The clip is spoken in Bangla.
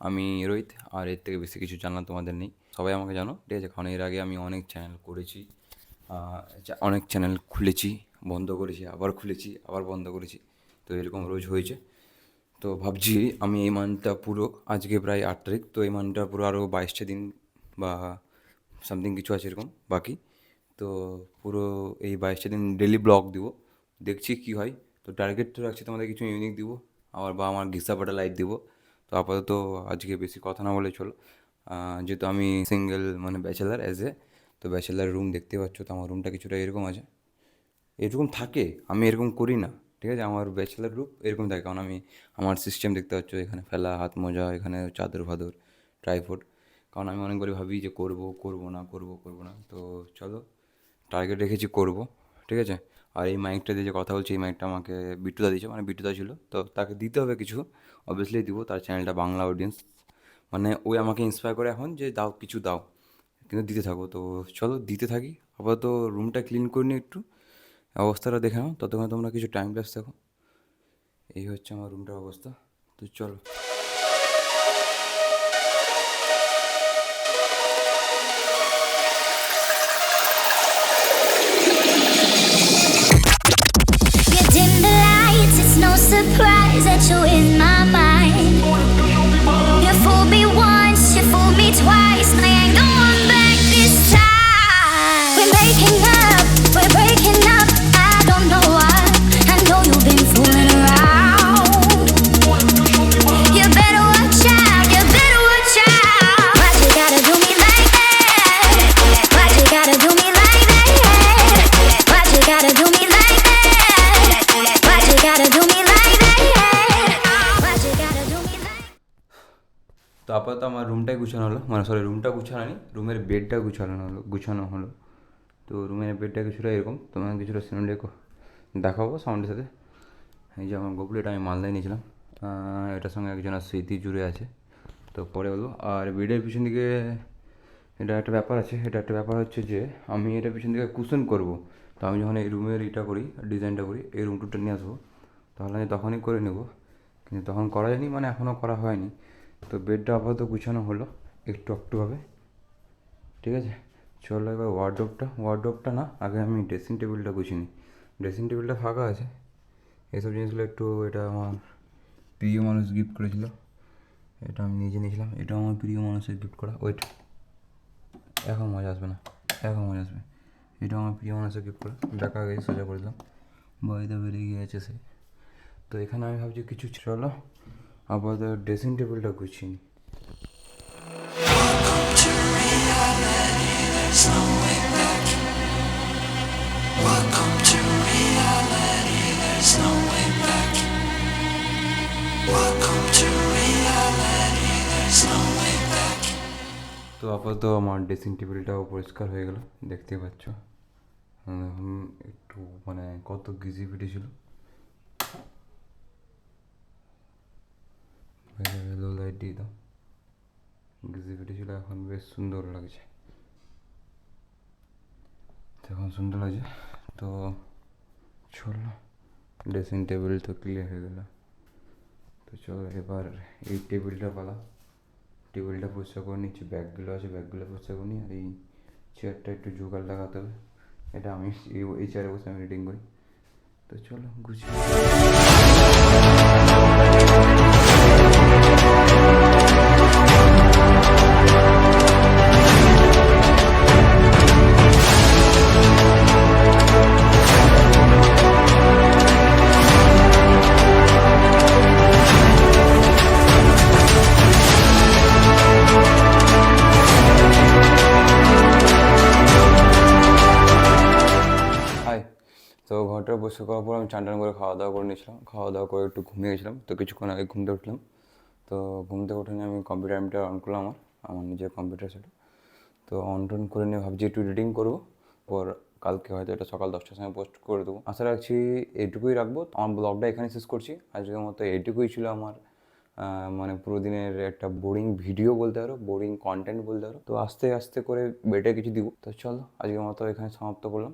আমি রোহিত, আর এর থেকে বেশি কিছু জানা তোমাদের নেই। সবাই আমাকে জানো, ঠিক আছে? কারণ এর আগে আমি অনেক চ্যানেল করেছি, অনেক চ্যানেল খুলেছি, বন্ধ করেছি, আবার খুলেছি, আবার বন্ধ করেছি। তো এরকম রোজ হয়েছে। তো ভাবছি আমি এই মান্থটা পুরো, আজকে প্রায় 8 তারিখ, তো এই মান্থটা পুরো আরও 22টা দিন বা সামথিং কিছু আছে এরকম বাকি। তো পুরো এই 22টা দিন ডেলি ব্লগ দিব, দেখছি কি হয়। তো টার্গেট তো রাখছি তোমাদের কিছু ইউনিক দিব, আবার বা আমার ঘিসা পাটা লাইট দিব। তো আপাতত আজকে বেশি কথা না বলে চলো, যেহেতু আমি সিঙ্গেল মানে ব্যাচেলার তো ব্যাচেলার রুম দেখতে পাচ্ছ, তো আমার রুমটা কিছুটা এরকম আছে, এরকম থাকে। আমি এরকম করি না, ঠিক আছে? আমার ব্যাচেলার গ্রুপ এরকম থাকে, কারণ আমি আমার সিস্টেম দেখতে পাচ্ছ, এখানে ফেলা হাত মোজা, এখানে চাদর ফাদর, ট্রাইপড। কারণ আমি অনেকবারই ভাবি যে করবো না, তো চলো, টার্গেট রেখেছি করব, ঠিক আছে? আর এই মাইকটা দিয়ে যে কথা বলছি, এই মাইকটা আমাকে বিট্টুদা দিয়েছে, মানে বিট্টুদা ছিল, তো তাকে দিতে হবে কিছু, অবভিয়াসলি দিব। তার চ্যানেলটা বাংলা অডিয়েন্স, মানে ওই আমাকে ইন্সপায়ার করে এখন যে দাও কিছু দাও, কিন্তু দিতে থাকো। তো চলো দিতে থাকি। আপাতত রুমটা ক্লিন করে নিই একটু, অবস্থাটা দেখে নাও, ততক্ষণে তোমরা কিছু টাইম ল্যাপস দেখো। এই হচ্ছে আমার রুমটার অবস্থা, তো চলো। You dim the lights, it's no surprise that you're in my mind. You fooled me once, you fooled me twice, I ain't going back this time. We're making up, we're breaking up, I don't know why. I know you've been fooling around. You better watch out, you better watch out. Why'd you gotta do me like that? Why'd you gotta do me like that? Why'd you gotta do me like that? Why'd you gotta do me like that? Why'd you gotta do me like that? তো আপাতত আমার রুমটাই গুছানো হলো, মানে সরি, রুমটা গুছানো নেই, রুমের বেডটা গুছানো হলো। তো রুমের বেডটা কিছুটা এরকম, তোমার কিছুটা সিনারি দেখাবো সাউন্ডের সাথে। এই যে আমার গোপল, এটা আমি মালদায় নিয়েছিলাম, এটার সঙ্গে একজনের স্মৃতি জুড়ে আছে, তো পরে বলবো। আর বেডের পিছন দিকে এটা একটা ব্যাপার আছে, এটা একটা ব্যাপার হচ্ছে যে আমি এটা পিছন দিকে কুশন করব। তো আমি যখন এই রুমের ডিজাইনটা করি, এই রুম টুরটা নিয়ে আসবো, তাহলে আমি তখনই করে নেব, কিন্তু তখন করা যায়নি, মানে এখনও করা হয়নি। তো বেডটা আপাতত গুছানো হলো একটুভাবে, ঠিক আছে? চলো এবার ওয়ার্ডরোবটা না, আগে আমি ড্রেসিং টেবিলটা গুছিয়ে নিই। ড্রেসিং টেবিলটা ফাঁকা আছে, এইসব জিনিসগুলো একটু, এটা আমার প্রিয় মানুষ গিফট করেছিল, এটা আমি নিজে নিয়েছিলাম, এটা আমার প্রিয় মানুষের গিফট করা। ওয়েট, এখন মজা আসবে না, এটা আমার প্রিয় মানুষের গিফট করা, ডাকা গিয়ে সোজা করে দিলাম, বাড়িতে বেরিয়ে গিয়েছে সে। তো এখানে আমি ভাবছি কিছু, চলো আপাতত ড্রেসিং টেবিলটা গুছিয়ে নিই। Welcome to reality, there's no way back. Welcome to reality, there's no way back. তো আপাতত আমার ড্রেসিং টেবিলটাও পরিষ্কার হয়ে গেল, দেখতে পাচ্ছ। একটু মানে কত গিজিবিটি ছিল, লো লাইট দিয়ে দাও, গিজিবিটি ছিল, এখন বেশ সুন্দর লাগছে, এখন সুন্দর লাগছে। তো চলো, ড্রেসিং টেবিল তো ক্লিয়ার হয়ে গেল, তো চলো এবার এই টেবিলটা পরিষ্কার করে নিচ্ছি, ব্যাগগুলো আছে ব্যাগগুলো পরিষ্কার করে নিই। আর এই চেয়ারটা একটু জোগাড় লাগাতে হবে, এটা আমি এই চেয়ারে বসে আমি রিডিং করি। তো চলো গুছিয়ে। হাই, তো ঘরটা বসে করার পর আমি চান টান করে খাওয়া দাওয়া করে নিয়েছিলাম, খাওয়া দাওয়া করে একটু ঘুমিয়ে গেছিলাম। তো কিছুক্ষণ আগে ঘুম থেকে উঠলাম, তো ঘুম থেকে উঠে নিয়ে আমি কম্পিউটারটা অন করলাম, আমার নিজের কম্পিউটার সেটা। তো অন টন করে নিয়ে ভাবছি একটু এডিটিং করবো, পর কালকে হয়তো এটা সকাল 10টার সময় পোস্ট করে দেবো। আশা রাখছি এইটুকুই রাখবো, আমার ব্লগটা এখানে শেষ করছি। আজকের মতো এইটুকুই ছিল আমার মানে পুরো দিনের একটা বোরিং ভিডিও বলতে পারো, বোরিং কন্টেন্ট বলতে পারো। তো আস্তে আস্তে করে বেটে কিছু দিব। তো চলো আজকের মতো এখানে সমাপ্ত করলাম।